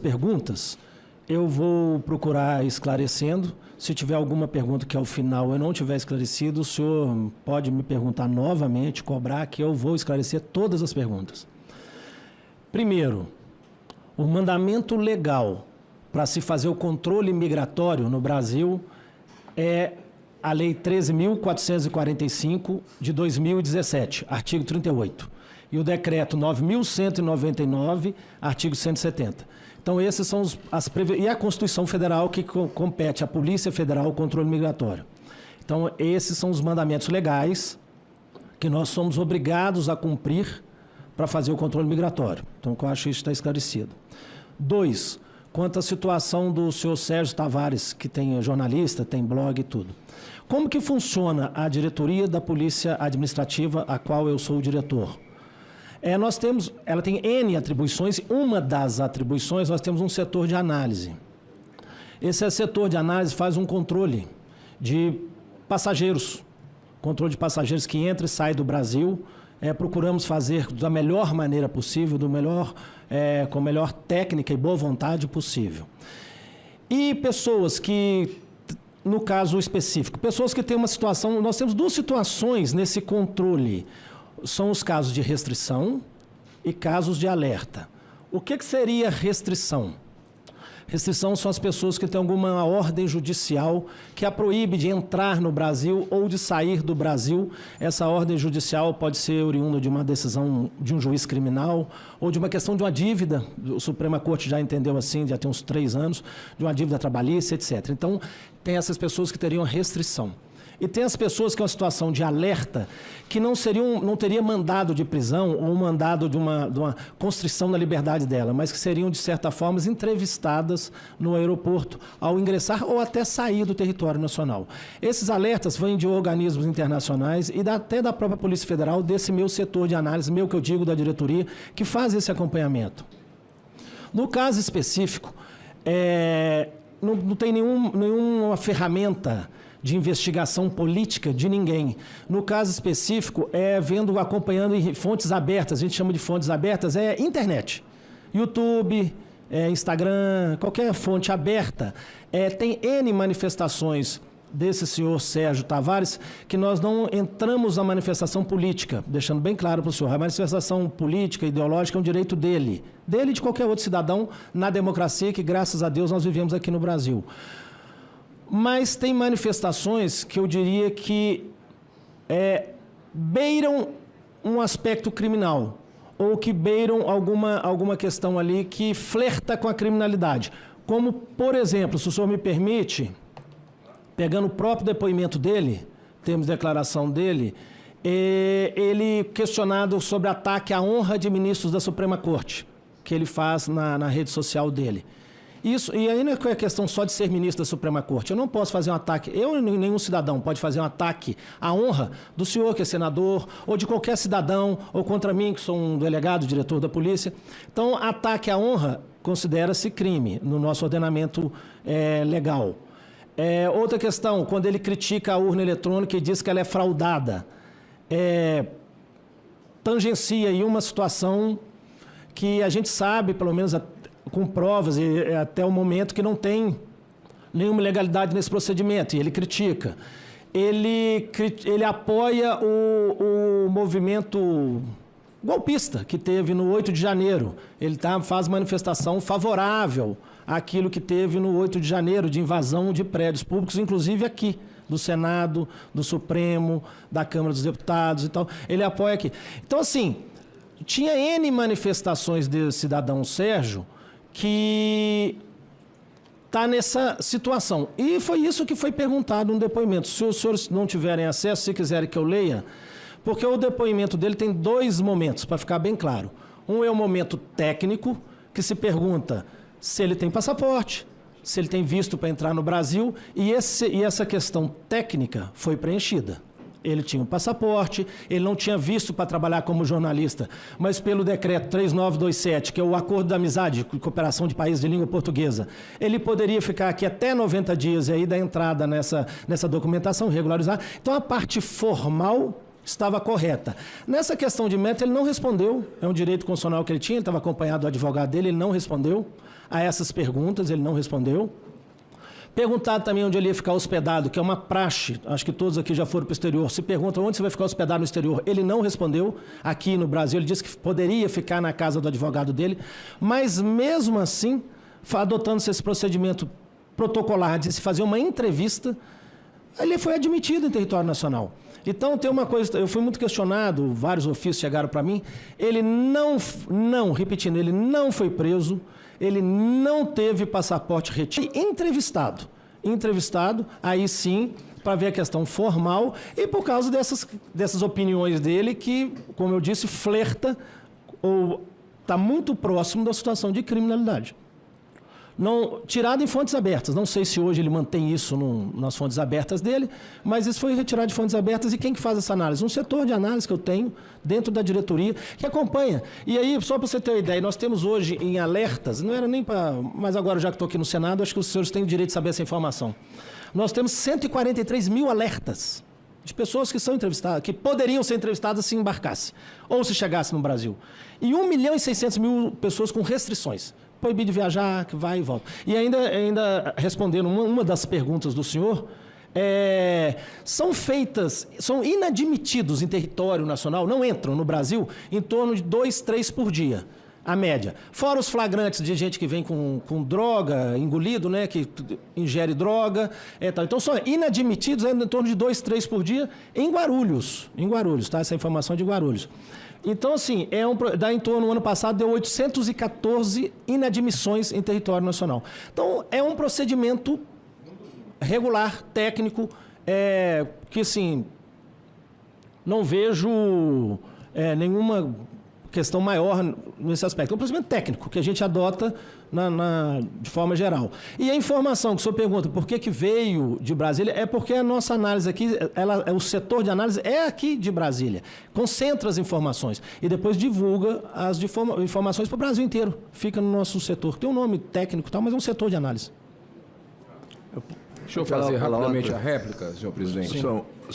perguntas, eu vou procurar esclarecendo. Se tiver alguma pergunta que ao final eu não tiver esclarecido, o senhor pode me perguntar novamente, cobrar, que eu vou esclarecer todas as perguntas. Primeiro, o mandamento legal para se fazer o controle migratório no Brasil é a Lei 13.445 de 2017, artigo 38, e o Decreto 9.199, artigo 170. Então, esses são e a Constituição Federal, que compete à Polícia Federal o controle migratório. Então, esses são os mandamentos legais que nós somos obrigados a cumprir para fazer o controle migratório. Então, eu acho que isso está esclarecido. 2, quanto à situação do senhor Sérgio Tavares, que tem jornalista, tem blog e tudo. Como que funciona a diretoria da Polícia Administrativa, a qual eu sou o diretor? Ela tem N atribuições. Uma das atribuições, nós temos um setor de análise. Esse setor de análise faz um controle de passageiros. Controle de passageiros que entra e sai do Brasil. Procuramos fazer da melhor maneira possível, com a melhor técnica e boa vontade possível. E pessoas que, no caso específico, pessoas que têm uma situação... Nós temos duas situações nesse controle. São os casos de restrição e casos de alerta. O que seria restrição? Restrição são as pessoas que têm alguma ordem judicial que a proíbe de entrar no Brasil ou de sair do Brasil. Essa ordem judicial pode ser oriunda de uma decisão de um juiz criminal ou de uma questão de uma dívida. A Suprema Corte já entendeu assim, já tem uns 3 anos, de uma dívida trabalhista, etc. Então, tem essas pessoas que teriam restrição. E tem as pessoas que é uma situação de alerta, que não teria mandado de prisão ou mandado de uma constrição na liberdade dela, mas que seriam, de certa forma, entrevistadas no aeroporto ao ingressar ou até sair do território nacional. Esses alertas vêm de organismos internacionais e até da própria Polícia Federal, desse meu setor de análise, meu que eu digo da diretoria, que faz esse acompanhamento. No caso específico, não tem nenhuma ferramenta de investigação política de ninguém. No caso específico, acompanhando em fontes abertas, a gente chama de fontes abertas, internet. YouTube, Instagram, qualquer fonte aberta. Tem N manifestações desse senhor Sérgio Tavares, que nós não entramos na manifestação política, deixando bem claro para o senhor, a manifestação política, ideológica é um direito dele e de qualquer outro cidadão na democracia que, graças a Deus, nós vivemos aqui no Brasil. Mas tem manifestações que eu diria que beiram um aspecto criminal, ou que beiram alguma questão ali que flerta com a criminalidade. Como, por exemplo, se o senhor me permite, pegando o próprio depoimento dele, temos declaração dele, ele questionado sobre ataque à honra de ministros da Suprema Corte, que ele faz na rede social dele. Isso, e aí não é questão só de ser ministro da Suprema Corte. Eu não posso fazer um ataque, nenhum cidadão pode fazer um ataque à honra do senhor que é senador, ou de qualquer cidadão, ou contra mim, que sou um delegado, diretor da polícia. Então, ataque à honra considera-se crime no nosso ordenamento legal. Outra questão, quando ele critica a urna eletrônica e diz que ela é fraudada, tangencia aí uma situação que a gente sabe, pelo menos com provas, e até o momento que não tem nenhuma ilegalidade nesse procedimento, e ele critica. Ele apoia o movimento golpista que teve no 8 de janeiro. Ele faz manifestação favorável àquilo que teve no 8 de janeiro, de invasão de prédios públicos, inclusive aqui, do Senado, do Supremo, da Câmara dos Deputados e tal. Ele apoia aqui. Então, assim, tinha N manifestações desse cidadão Sérgio que está nessa situação. E foi isso que foi perguntado no depoimento. Se os senhores não tiverem acesso, se quiserem que eu leia, porque o depoimento dele tem 2 momentos, para ficar bem claro. Um é o momento técnico, que se pergunta se ele tem passaporte, se ele tem visto para entrar no Brasil, e essa questão técnica foi preenchida. Ele tinha um passaporte, ele não tinha visto para trabalhar como jornalista, mas pelo decreto 3927, que é o Acordo da Amizade e Cooperação de Países de Língua Portuguesa, ele poderia ficar aqui até 90 dias e aí da entrada nessa documentação, regularizar. Então, a parte formal estava correta. Nessa questão de meta, ele não respondeu, é um direito constitucional que ele tinha, ele estava acompanhado do advogado dele, ele não respondeu a essas perguntas, ele não respondeu. Perguntado também onde ele ia ficar hospedado, que é uma praxe, acho que todos aqui já foram para o exterior, se perguntam onde você vai ficar hospedado no exterior, ele não respondeu. Aqui no Brasil, ele disse que poderia ficar na casa do advogado dele, mas mesmo assim, adotando-se esse procedimento protocolar de se fazer uma entrevista, ele foi admitido em território nacional. Então, tem uma coisa, eu fui muito questionado, vários ofícios chegaram para mim, ele repetindo, ele não foi preso, ele não teve passaporte retido. Entrevistado, aí sim, para ver a questão formal e por causa dessas opiniões dele que, como eu disse, flerta ou está muito próximo da situação de criminalidade. Não, tirado em fontes abertas, não sei se hoje ele mantém isso nas fontes abertas dele, mas isso foi retirado de fontes abertas e quem que faz essa análise? Um setor de análise que eu tenho dentro da diretoria que acompanha. E aí, só para você ter uma ideia, nós temos hoje em alertas, não era nem para... Mas agora, já que estou aqui no Senado, acho que os senhores têm o direito de saber essa informação. Nós temos 143 mil alertas de pessoas que são entrevistadas, que poderiam ser entrevistadas se embarcasse, ou se chegasse no Brasil. E 1.600.000 pessoas com restrições. Proibido de viajar, que vai e volta. E ainda respondendo uma das perguntas do senhor, são inadmitidos em território nacional, não entram no Brasil, em torno de 2, 3 por dia, a média. Fora os flagrantes de gente que vem com droga, engolido, né, que ingere droga. Então, são inadmitidos em torno de 2, 3 por dia em Guarulhos, tá? Essa informação é de Guarulhos. Então, assim, dá em torno, no ano passado, deu 814 inadmissões em território nacional. Então, é um procedimento regular, técnico, que, assim, não vejo nenhuma questão maior nesse aspecto. É um procedimento técnico que a gente adota de forma geral. E a informação que o senhor pergunta por que veio de Brasília, é porque a nossa análise aqui, o setor de análise é aqui de Brasília, concentra as informações e depois divulga as informações para o Brasil inteiro. Fica no nosso setor. Tem um nome técnico e tal, mas é um setor de análise. Deixa eu fazer rapidamente a réplica, senhor presidente. Sim.